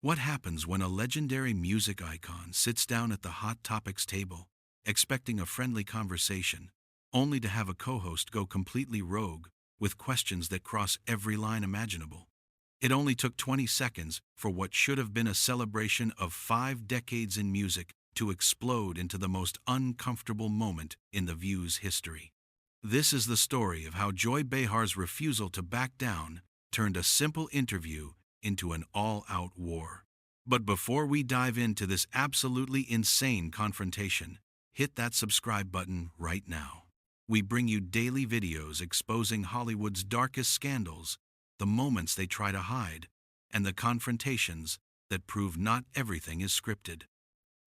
What happens when a legendary music icon sits down at the Hot Topics table, expecting a friendly conversation, only to have a co-host go completely rogue with questions that cross every line imaginable? It only took 20 seconds for what should have been a celebration of 5 decades in music to explode into the most uncomfortable moment in The View's history. This is the story of how Joy Behar's refusal to back down turned a simple interview into an all-out war. But before we dive into this absolutely insane confrontation, hit that subscribe button right now. We bring you daily videos exposing Hollywood's darkest scandals, the moments they try to hide, and the confrontations that prove not everything is scripted.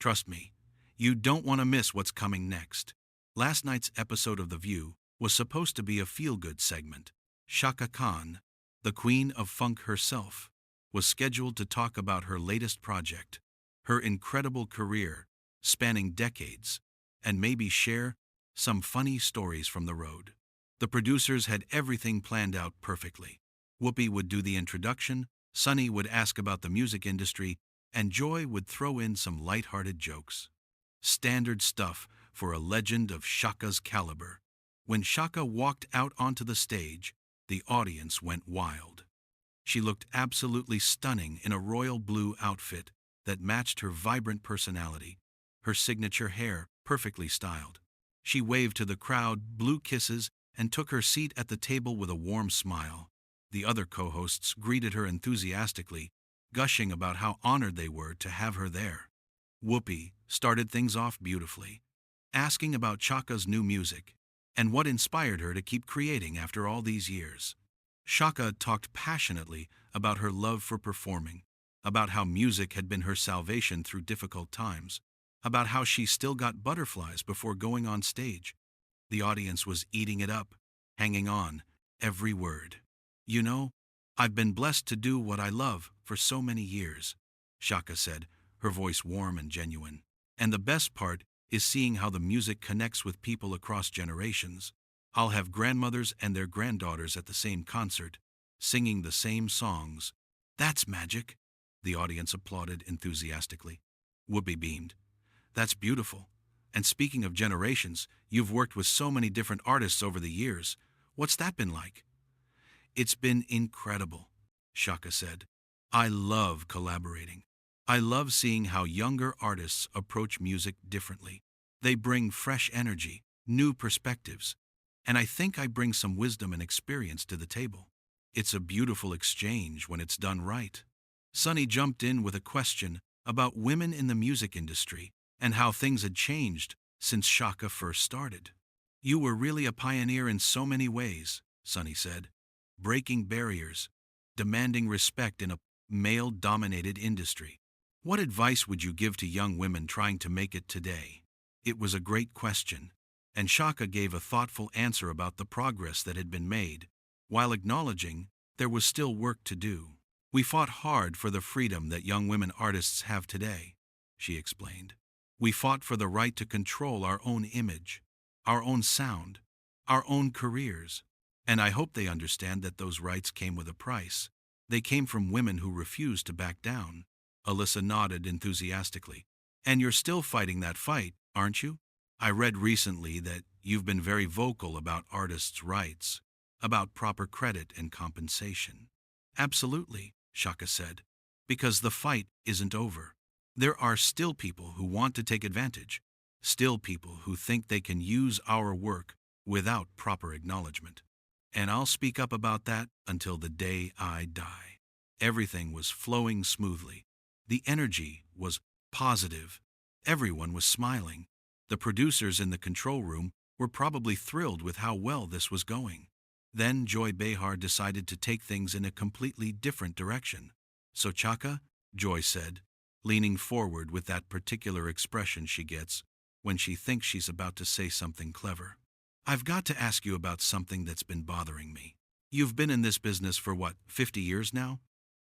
Trust me, you don't want to miss what's coming next. Last night's episode of The View was supposed to be a feel-good segment. Chaka Khan, the queen of funk herself, was scheduled to talk about her latest project, her incredible career spanning decades, and maybe share some funny stories from the road. The producers had everything planned out perfectly. Whoopi would do the introduction, Sunny would ask about the music industry, and Joy would throw in some light-hearted jokes. Standard stuff for a legend of Chaka's caliber. When Chaka walked out onto the stage, the audience went wild. She looked absolutely stunning in a royal blue outfit that matched her vibrant personality, her signature hair perfectly styled. She waved to the crowd, blew kisses, and took her seat at the table with a warm smile. The other co-hosts greeted her enthusiastically, gushing about how honored they were to have her there. Whoopi started things off beautifully, asking about Chaka's new music and what inspired her to keep creating after all these years. Chaka talked passionately about her love for performing, about how music had been her salvation through difficult times, about how she still got butterflies before going on stage. The audience was eating it up, hanging on every word. "You know, I've been blessed to do what I love for so many years," Chaka said, her voice warm and genuine. "And the best part is seeing how the music connects with people across generations. I'll have grandmothers and their granddaughters at the same concert, singing the same songs. That's magic." The audience applauded enthusiastically. Whoopi beamed. "That's beautiful. And speaking of generations, you've worked with so many different artists over the years. What's that been like?" "It's been incredible," Chaka said. "I love collaborating. I love seeing how younger artists approach music differently. They bring fresh energy, new perspectives, and I think I bring some wisdom and experience to the table. It's a beautiful exchange when it's done right." Sunny jumped in with a question about women in the music industry and how things had changed since Chaka first started. "You were really a pioneer in so many ways," Sunny said, "breaking barriers, demanding respect in a male-dominated industry. What advice would you give to young women trying to make it today?" It was a great question, and Chaka gave a thoughtful answer about the progress that had been made, while acknowledging there was still work to do. "We fought hard for the freedom that young women artists have today," she explained. "We fought for the right to control our own image, our own sound, our own careers. And I hope they understand that those rights came with a price. They came from women who refused to back down." Alyssa nodded enthusiastically. "And you're still fighting that fight, aren't you? I read recently that you've been very vocal about artists' rights, about proper credit and compensation." "Absolutely," Chaka said, "because the fight isn't over. There are still people who want to take advantage, still people who think they can use our work without proper acknowledgement. And I'll speak up about that until the day I die." Everything was flowing smoothly. The energy was positive. Everyone was smiling. The producers in the control room were probably thrilled with how well this was going. Then Joy Behar decided to take things in a completely different direction. "So Chaka," Joy said, leaning forward with that particular expression she gets when she thinks she's about to say something clever, "I've got to ask you about something that's been bothering me. You've been in this business for what, 50 years now?"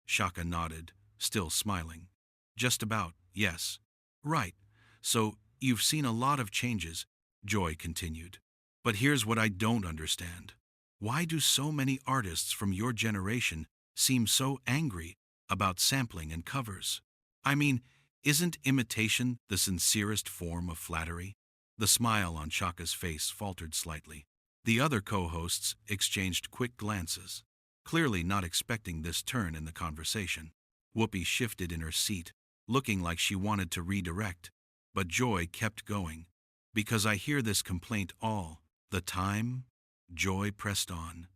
Chaka nodded, still smiling. "Just about, yes." "Right. So you've seen a lot of changes," Joy continued. "But here's what I don't understand. Why do so many artists from your generation seem so angry about sampling and covers. I mean, isn't imitation the sincerest form of flattery? The smile on Chaka's face faltered slightly. The other co-hosts exchanged quick glances, clearly not expecting this turn in the conversation. Whoopi shifted in her seat, looking like she wanted to redirect, but Joy kept going. Because I hear this complaint all the time, Joy pressed on.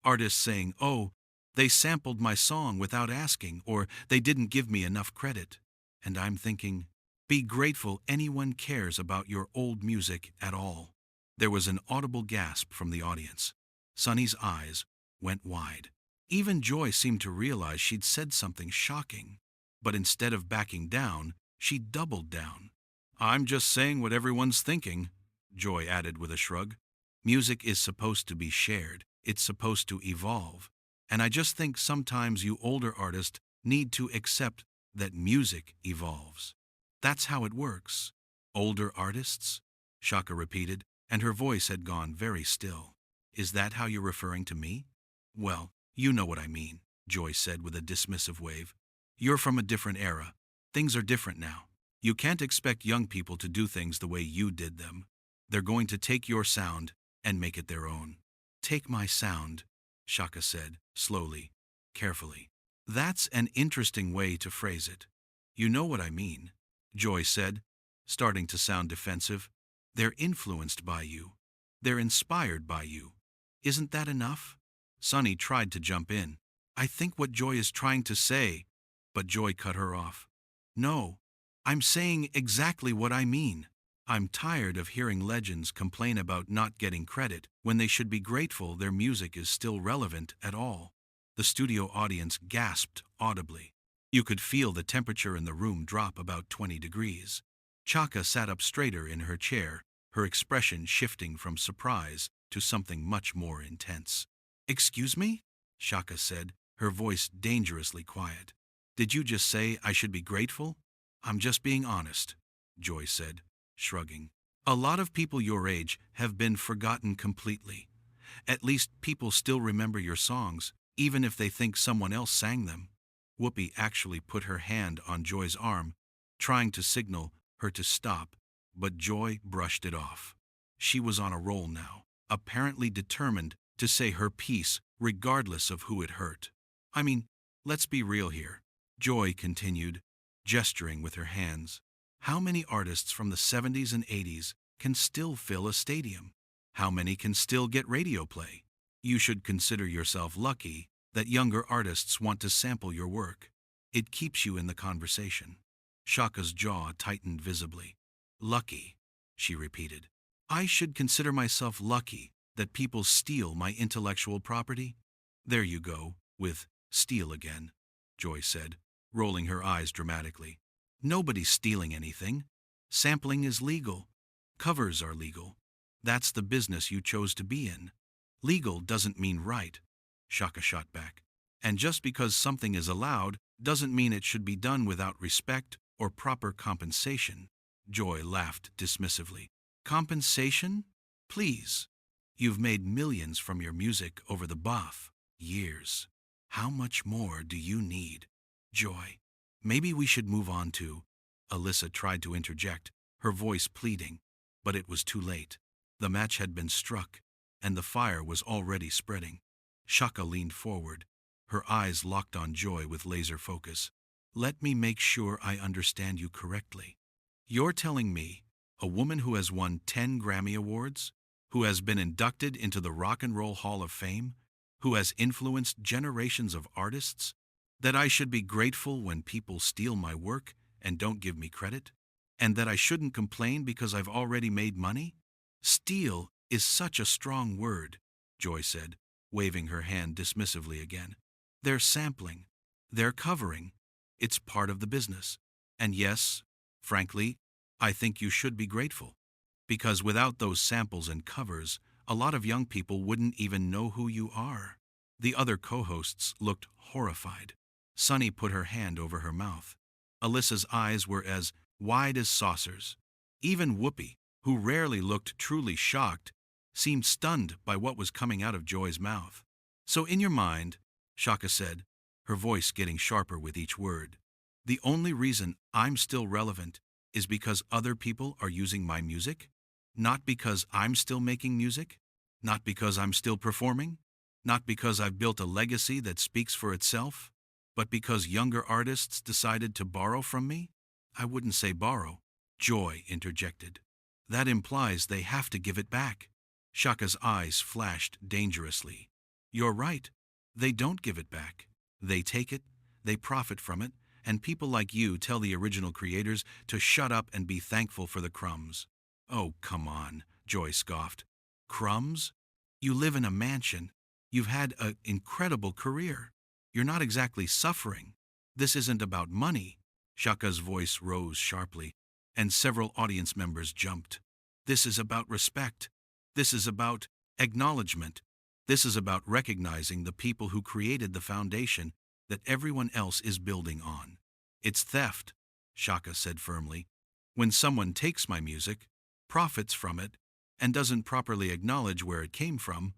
Artists saying, oh, they sampled my song without asking, or they didn't give me enough credit. And I'm thinking, be grateful anyone cares about your old music at all. There was an audible gasp from the audience. Sunny's eyes went wide. Even Joy seemed to realize she'd said something shocking. But instead of backing down, she doubled down. I'm just saying what everyone's thinking, Joy added with a shrug. Music is supposed to be shared. It's supposed to evolve. And I just think sometimes you older artists need to accept that music evolves. That's how it works. Older artists? Chaka repeated, and her voice had gone very still. Is that how you're referring to me? Well, you know what I mean, Joy said with a dismissive wave. You're from a different era. Things are different now. You can't expect young people to do things the way you did them. They're going to take your sound and make it their own. Take my sound, Chaka said, slowly, carefully. That's an interesting way to phrase it. You know what I mean, Joy said, starting to sound defensive. They're influenced by you. They're inspired by you. Isn't that enough? Sunny tried to jump in. I think what Joy is trying to say, but Joy cut her off. No, I'm saying exactly what I mean. I'm tired of hearing legends complain about not getting credit when they should be grateful their music is still relevant at all. The studio audience gasped audibly. You could feel the temperature in the room drop about 20 degrees. Chaka sat up straighter in her chair, her expression shifting from surprise to something much more intense. Excuse me? Chaka said, her voice dangerously quiet. Did you just say I should be grateful? I'm just being honest, Joy said, shrugging. A lot of people your age have been forgotten completely. At least people still remember your songs, even if they think someone else sang them. Whoopi actually put her hand on Joy's arm, trying to signal her to stop, but Joy brushed it off. She was on a roll now, apparently determined to say her piece regardless of who it hurt. I mean, let's be real here, Joy continued, gesturing with her hands. How many artists from the 70s and 80s can still fill a stadium? How many can still get radio play? You should consider yourself lucky that younger artists want to sample your work. It keeps you in the conversation. Chaka's jaw tightened visibly. Lucky, she repeated. I should consider myself lucky that people steal my intellectual property? There you go, with steal again, Joy said, rolling her eyes dramatically. Nobody's stealing anything. Sampling is legal. Covers are legal. That's the business you chose to be in. Legal doesn't mean right, Chaka shot back. And just because something is allowed doesn't mean it should be done without respect or proper compensation. Joy laughed dismissively. Compensation? Please. You've made millions from your music over the years. How much more do you need? Joy. Maybe we should move on to... Alyssa tried to interject, her voice pleading, but it was too late. The match had been struck, and the fire was already spreading. Chaka leaned forward, her eyes locked on Joy with laser focus. Let me make sure I understand you correctly. You're telling me, a woman who has won 10 Grammy Awards, who has been inducted into the Rock and Roll Hall of Fame, who has influenced generations of artists, that I should be grateful when people steal my work and don't give me credit? And that I shouldn't complain because I've already made money? Steal is such a strong word, Joy said, waving her hand dismissively again. They're sampling. They're covering. It's part of the business. And yes, frankly, I think you should be grateful. Because without those samples and covers, a lot of young people wouldn't even know who you are. The other co-hosts looked horrified. Sunny put her hand over her mouth. Alyssa's eyes were as wide as saucers. Even Whoopi, who rarely looked truly shocked, seemed stunned by what was coming out of Joy's mouth. So in your mind, Chaka said, her voice getting sharper with each word. The only reason I'm still relevant is because other people are using my music? Not because I'm still making music? Not because I'm still performing? Not because I've built a legacy that speaks for itself? But because younger artists decided to borrow from me? I wouldn't say borrow, Joy interjected. That implies they have to give it back. Chaka's eyes flashed dangerously. You're right. They don't give it back. They take it, they profit from it, and people like you tell the original creators to shut up and be thankful for the crumbs. Oh, come on, Joy scoffed. Crumbs? You live in a mansion. You've had an incredible career. You're not exactly suffering. This isn't about money. Chaka's voice rose sharply, and several audience members jumped. This is about respect. This is about acknowledgement. This is about recognizing the people who created the foundation that everyone else is building on. It's theft, Chaka said firmly. When someone takes my music, profits from it, and doesn't properly acknowledge where it came from,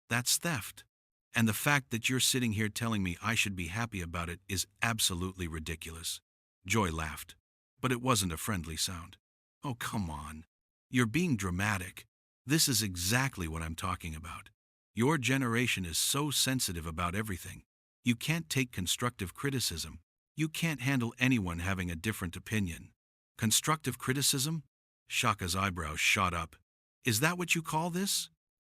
that's theft. And the fact that you're sitting here telling me I should be happy about it is absolutely ridiculous. Joy laughed, but it wasn't a friendly sound. Oh, come on. You're being dramatic. This is exactly what I'm talking about. Your generation is so sensitive about everything. You can't take constructive criticism. You can't handle anyone having a different opinion. Constructive criticism? Chaka's eyebrows shot up. Is that what you call this?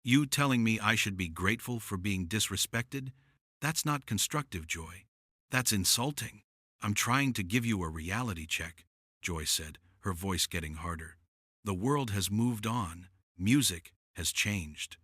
You telling me I should be grateful for being disrespected? That's not constructive, Joy. That's insulting. I'm trying to give you a reality check, Joy said, her voice getting harder. The world has moved on. Music has changed.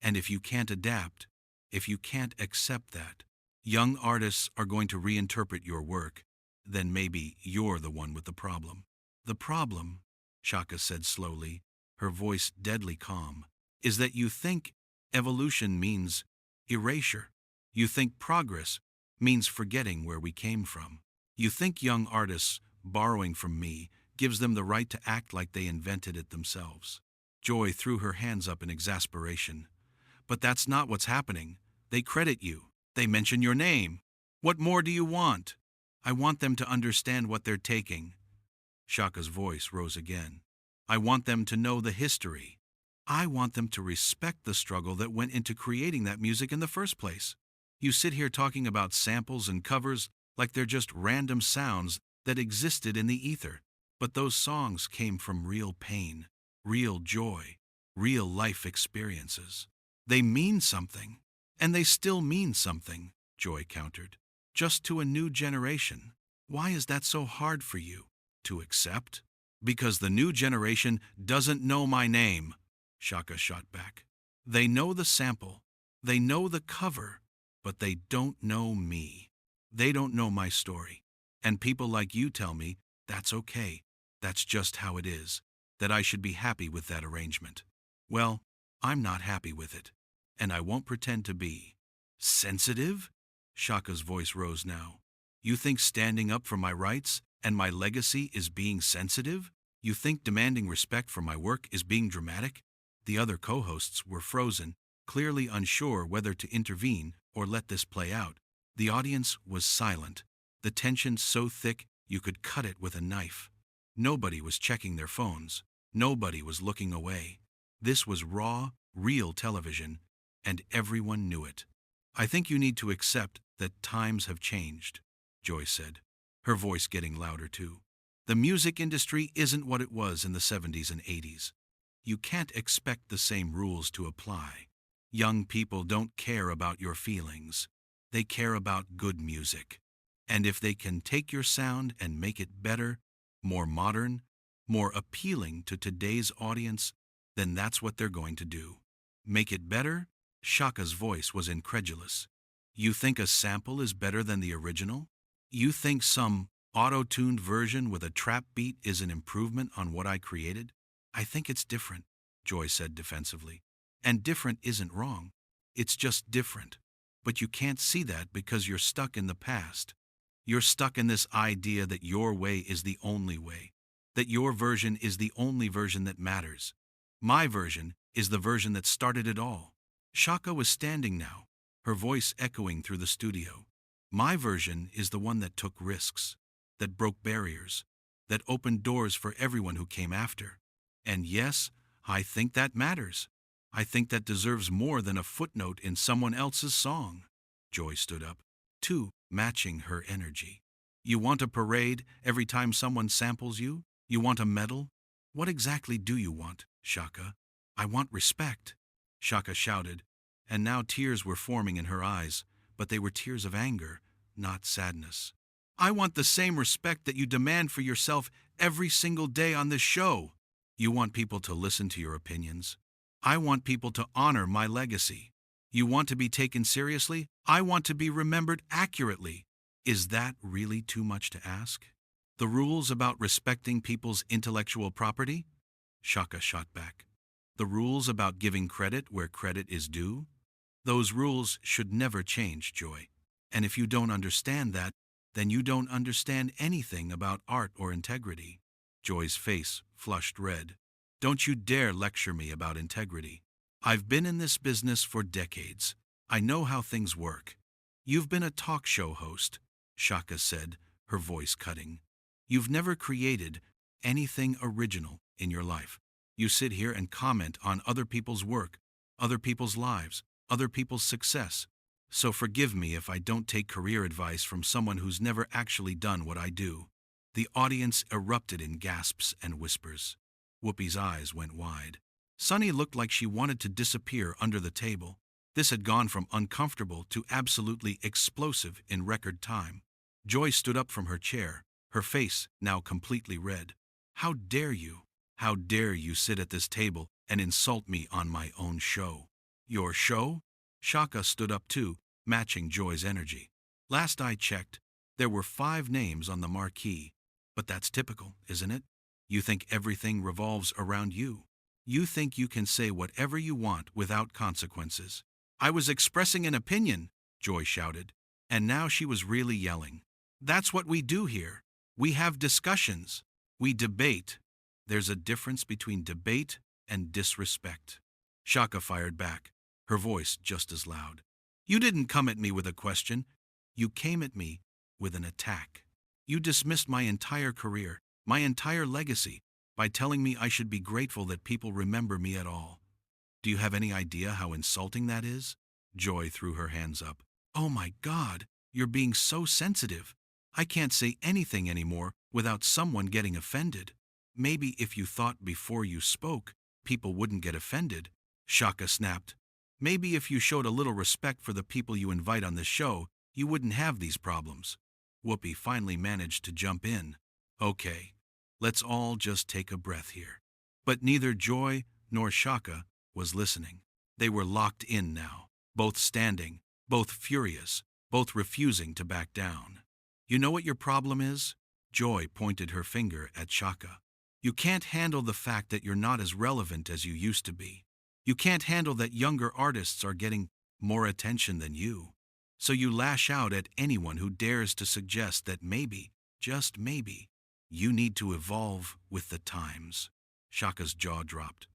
And if you can't adapt, if you can't accept that, young artists are going to reinterpret your work, then maybe you're the one with the problem. The problem, Chaka said slowly, her voice deadly calm, is that you think evolution means erasure. You think progress means forgetting where we came from. You think young artists borrowing from me gives them the right to act like they invented it themselves. Joy threw her hands up in exasperation. But that's not what's happening. They credit you. They mention your name. What more do you want? I want them to understand what they're taking. Chaka's voice rose again. I want them to know the history. I want them to respect the struggle that went into creating that music in the first place. You sit here talking about samples and covers like they're just random sounds that existed in the ether. But those songs came from real pain, real joy, real life experiences. They mean something, and they still mean something, Joy countered. Just to a new generation. Why is that so hard for you to accept? Because the new generation doesn't know my name, Chaka shot back. They know the sample, they know the cover, but they don't know me. They don't know my story. And people like you tell me that's okay, that's just how it is, that I should be happy with that arrangement. Well, I'm not happy with it, and I won't pretend to be. Sensitive? Chaka's voice rose now. You think standing up for my rights and my legacy is being sensitive? You think demanding respect for my work is being dramatic? The other co-hosts were frozen, clearly unsure whether to intervene or let this play out. The audience was silent, the tension so thick you could cut it with a knife. Nobody was checking their phones. Nobody was looking away. This was raw, real television, and everyone knew it. I think you need to accept that times have changed, Joy said, her voice getting louder too. The music industry isn't what it was in the 70s and 80s. You can't expect the same rules to apply. Young people don't care about your feelings. They care about good music. And if they can take your sound and make it better, more modern, more appealing to today's audience, then that's what they're going to do. Make it better? Chaka's voice was incredulous. You think a sample is better than the original? You think some auto-tuned version with a trap beat is an improvement on what I created? I think it's different, Joy said defensively. And different isn't wrong. It's just different. But you can't see that because you're stuck in the past. You're stuck in this idea that your way is the only way, that your version is the only version that matters. My version is the version that started it all. Chaka was standing now, her voice echoing through the studio. My version is the one that took risks, that broke barriers, that opened doors for everyone who came after. And yes, I think that matters. I think that deserves more than a footnote in someone else's song. Joy stood up, too, matching her energy. You want a parade every time someone samples you? You want a medal? What exactly do you want, Chaka? I want respect, Chaka shouted, and now tears were forming in her eyes, but they were tears of anger, not sadness. I want the same respect that you demand for yourself every single day on this show. You want people to listen to your opinions. I want people to honor my legacy. You want to be taken seriously? I want to be remembered accurately. Is that really too much to ask? The rules about respecting people's intellectual property? Chaka shot back. The rules about giving credit where credit is due? Those rules should never change, Joy. And if you don't understand that, then you don't understand anything about art or integrity. Joy's face flushed red. Don't you dare lecture me about integrity. I've been in this business for decades. I know how things work. You've been a talk show host, Chaka said, her voice cutting. You've never created anything original in your life. You sit here and comment on other people's work, other people's lives, other people's success. So forgive me if I don't take career advice from someone who's never actually done what I do. The audience erupted in gasps and whispers. Whoopi's eyes went wide. Sunny looked like she wanted to disappear under the table. This had gone from uncomfortable to absolutely explosive in record time. Joy stood up from her chair, her face now completely red. How dare you? How dare you sit at this table and insult me on my own show? Your show? Chaka stood up too, matching Joy's energy. Last I checked, there were 5 names on the marquee. But that's typical, isn't it? You think everything revolves around you. You think you can say whatever you want without consequences. I was expressing an opinion, Joy shouted, and now she was really yelling. That's what we do here. We have discussions. We debate. There's a difference between debate and disrespect. Chaka fired back, her voice just as loud. You didn't come at me with a question. You came at me with an attack. You dismissed my entire career, my entire legacy, by telling me I should be grateful that people remember me at all. Do you have any idea how insulting that is? Joy threw her hands up. Oh my God, you're being so sensitive. I can't say anything anymore without someone getting offended. Maybe if you thought before you spoke, people wouldn't get offended. Chaka snapped. Maybe if you showed a little respect for the people you invite on this show, you wouldn't have these problems. Whoopi finally managed to jump in. Okay, let's all just take a breath here. But neither Joy nor Chaka was listening. They were locked in now, both standing, both furious, both refusing to back down. You know what your problem is? Joy pointed her finger at Chaka. You can't handle the fact that you're not as relevant as you used to be. You can't handle that younger artists are getting more attention than you. So you lash out at anyone who dares to suggest that maybe, just maybe, you need to evolve with the times. Chaka's jaw dropped.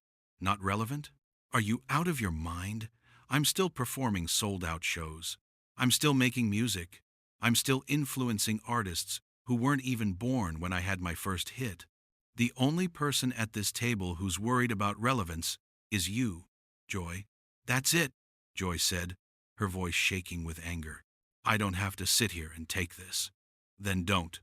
Not relevant? Are you out of your mind? I'm still performing sold-out shows. I'm still making music. I'm still influencing artists who weren't even born when I had my first hit. The only person at this table who's worried about relevance is you, Joy. That's it, Joy said, her voice shaking with anger. I don't have to sit here and take this. Then don't,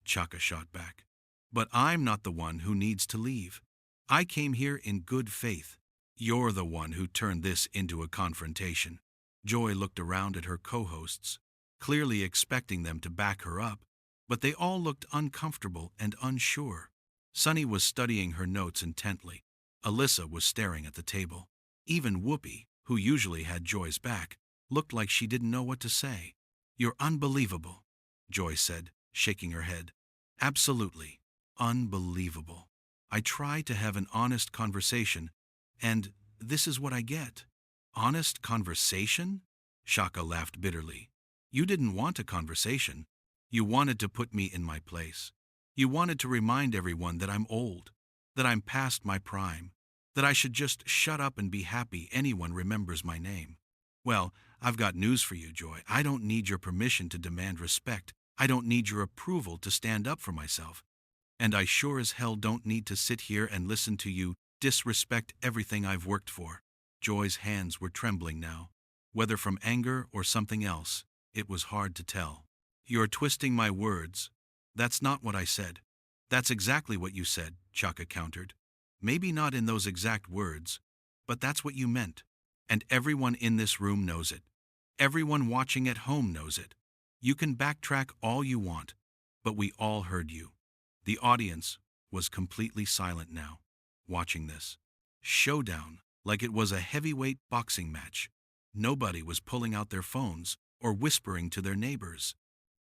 Chaka shot back. But I'm not the one who needs to leave. I came here in good faith. You're the one who turned this into a confrontation. Joy looked around at her co-hosts, clearly expecting them to back her up, but they all looked uncomfortable and unsure. Sunny was studying her notes intently. Alyssa was staring at the table. Even Whoopi, who usually had Joy's back, looked like she didn't know what to say. You're unbelievable, Joy said, shaking her head. Absolutely unbelievable. I try to have an honest conversation, and this is what I get. Honest conversation? Chaka laughed bitterly. You didn't want a conversation. You wanted to put me in my place. You wanted to remind everyone that I'm old, that I'm past my prime, that I should just shut up and be happy anyone remembers my name. Well, I've got news for you, Joy. I don't need your permission to demand respect. I don't need your approval to stand up for myself. And I sure as hell don't need to sit here and listen to you disrespect everything I've worked for. Joy's hands were trembling now. Whether from anger or something else, it was hard to tell. You're twisting my words. That's not what I said. That's exactly what you said, Chaka countered. Maybe not in those exact words, but that's what you meant. And everyone in this room knows it. Everyone watching at home knows it. You can backtrack all you want, but we all heard you. The audience was completely silent now, watching this showdown like it was a heavyweight boxing match. Nobody was pulling out their phones or whispering to their neighbors.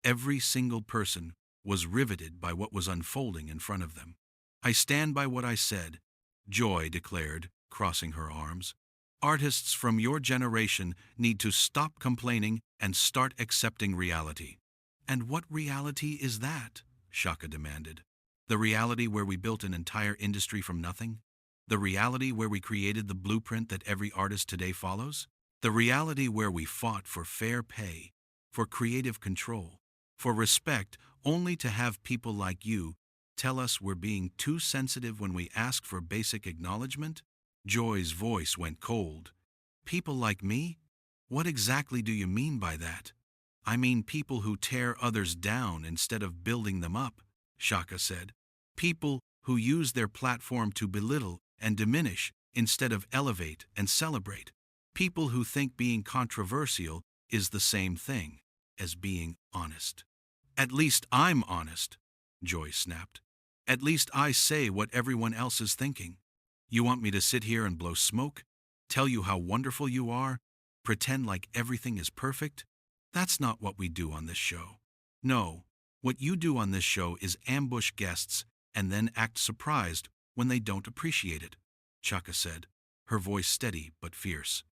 Every single person was riveted by what was unfolding in front of them. I stand by what I said, Joy declared, crossing her arms. Artists from your generation need to stop complaining and start accepting reality. And what reality is that? Chaka demanded. The reality where we built an entire industry from nothing? The reality where we created the blueprint that every artist today follows? The reality where we fought for fair pay, for creative control, for respect, only to have people like you tell us we're being too sensitive when we ask for basic acknowledgement? Joy's voice went cold. People like me? What exactly do you mean by that? I mean people who tear others down instead of building them up, Chaka said. People who use their platform to belittle and diminish instead of elevate and celebrate. People who think being controversial is the same thing as being honest. At least I'm honest, Joy snapped. At least I say what everyone else is thinking. You want me to sit here and blow smoke? Tell you how wonderful you are? Pretend like everything is perfect? That's not what we do on this show. No, what you do on this show is ambush guests and then act surprised when they don't appreciate it, Chaka said, her voice steady but fierce.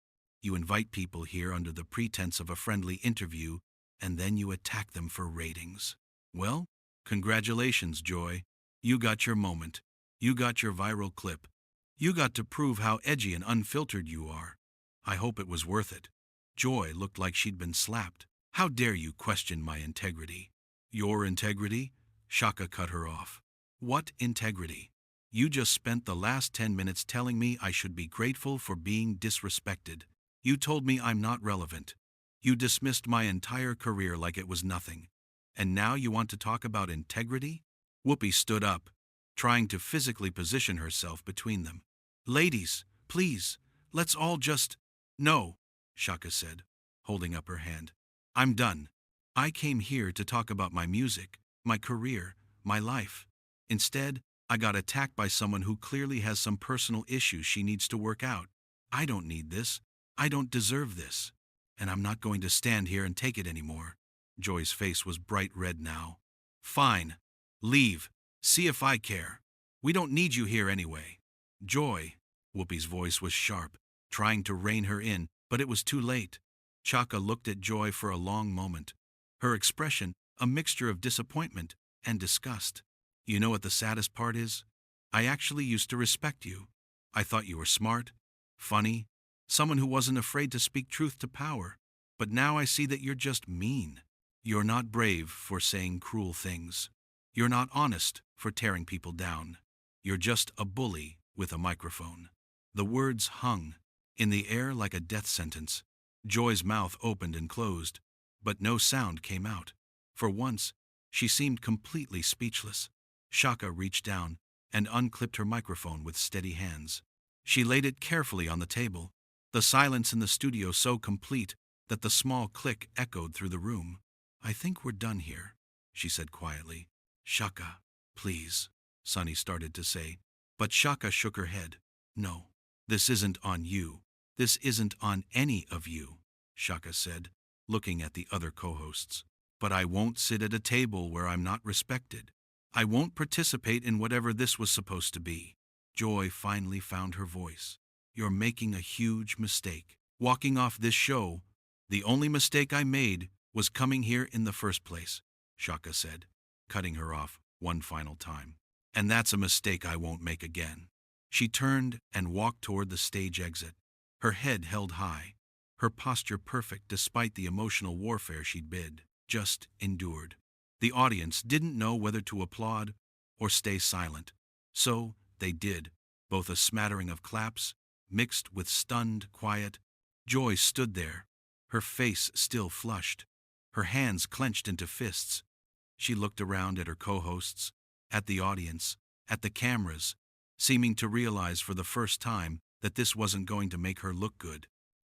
You invite people here under the pretense of a friendly interview, and then you attack them for ratings. Well, congratulations, Joy. You got your moment. You got your viral clip. You got to prove how edgy and unfiltered you are. I hope it was worth it. Joy looked like she'd been slapped. How dare you question my integrity? Your integrity? Chaka cut her off. What integrity? You just spent the last 10 minutes telling me I should be grateful for being disrespected. You told me I'm not relevant. You dismissed my entire career like it was nothing. And now you want to talk about integrity? Whoopi stood up, trying to physically position herself between them. Ladies, please, let's all just… No, Chaka said, holding up her hand. I'm done. I came here to talk about my music, my career, my life. Instead, I got attacked by someone who clearly has some personal issues she needs to work out. I don't need this. I don't deserve this. And I'm not going to stand here and take it anymore. Joy's face was bright red now. Fine. Leave. See if I care. We don't need you here anyway. Joy. Whoopi's voice was sharp, trying to rein her in, but it was too late. Chaka looked at Joy for a long moment, her expression a mixture of disappointment and disgust. You know what the saddest part is? I actually used to respect you. I thought you were smart, funny, someone who wasn't afraid to speak truth to power. But now I see that you're just mean. You're not brave for saying cruel things. You're not honest for tearing people down. You're just a bully with a microphone. The words hung in the air like a death sentence. Joy's mouth opened and closed, but no sound came out. For once, she seemed completely speechless. Chaka reached down and unclipped her microphone with steady hands. She laid it carefully on the table, the silence in the studio so complete that the small click echoed through the room. I think we're done here, she said quietly. Chaka, please, Sunny started to say, but Chaka shook her head. No, this isn't on you. This isn't on any of you, Chaka said, looking at the other co-hosts. But I won't sit at a table where I'm not respected. I won't participate in whatever this was supposed to be. Joy finally found her voice. You're making a huge mistake. Walking off this show, the only mistake I made was coming here in the first place, Chaka said, cutting her off one final time. And that's a mistake I won't make again. She turned and walked toward the stage exit, her head held high, her posture perfect despite the emotional warfare she'd just endured. The audience didn't know whether to applaud or stay silent. So they did, both a smattering of claps, mixed with stunned quiet. Joy stood there, her face still flushed, her hands clenched into fists. She looked around at her co-hosts, at the audience, at the cameras, seeming to realize for the first time that this wasn't going to make her look good.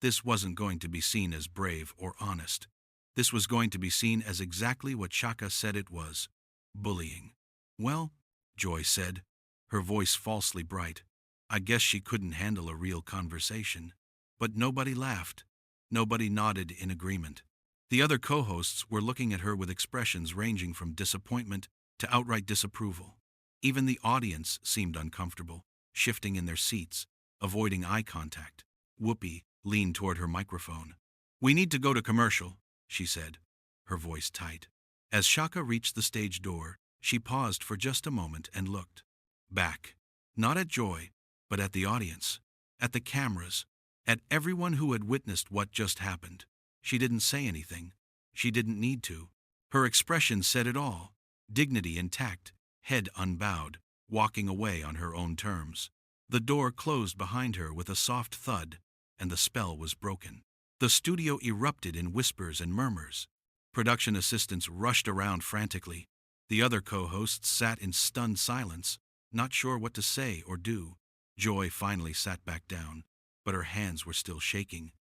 This wasn't going to be seen as brave or honest. This was going to be seen as exactly what Chaka said it was: bullying. Well, Joy said, her voice falsely bright, I guess she couldn't handle a real conversation. But nobody laughed. Nobody nodded in agreement. The other co-hosts were looking at her with expressions ranging from disappointment to outright disapproval. Even the audience seemed uncomfortable, shifting in their seats, avoiding eye contact. Whoopi leaned toward her microphone. We need to go to commercial, she said, her voice tight. As Chaka reached the stage door, she paused for just a moment and looked back. Not at Joy, but at the audience, at the cameras, at everyone who had witnessed what just happened. She didn't say anything. She didn't need to. Her expression said it all. Dignity intact, head unbowed, walking away on her own terms. The door closed behind her with a soft thud, and the spell was broken. The studio erupted in whispers and murmurs. Production assistants rushed around frantically. The other co-hosts sat in stunned silence, not sure what to say or do. Joy finally sat back down, but her hands were still shaking.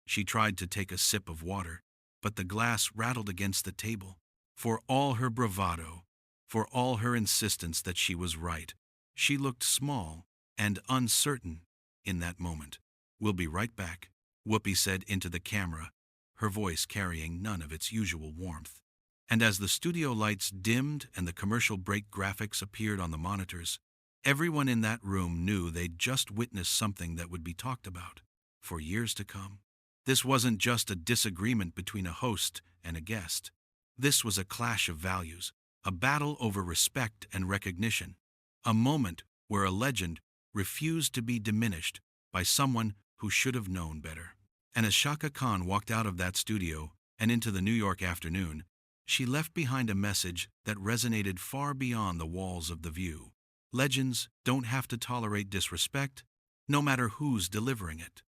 She tried to take a sip of water, but the glass rattled against the table. For all her bravado, for all her insistence that she was right, she looked small and uncertain in that moment. We'll be right back, Whoopi said into the camera, her voice carrying none of its usual warmth. And as the studio lights dimmed and the commercial break graphics appeared on the monitors, everyone in that room knew they'd just witnessed something that would be talked about for years to come. This wasn't just a disagreement between a host and a guest. This was a clash of values, a battle over respect and recognition, a moment where a legend refused to be diminished by someone who should have known better. And as Chaka Khan walked out of that studio and into the New York afternoon, she left behind a message that resonated far beyond the walls of The View. Legends don't have to tolerate disrespect, no matter who's delivering it.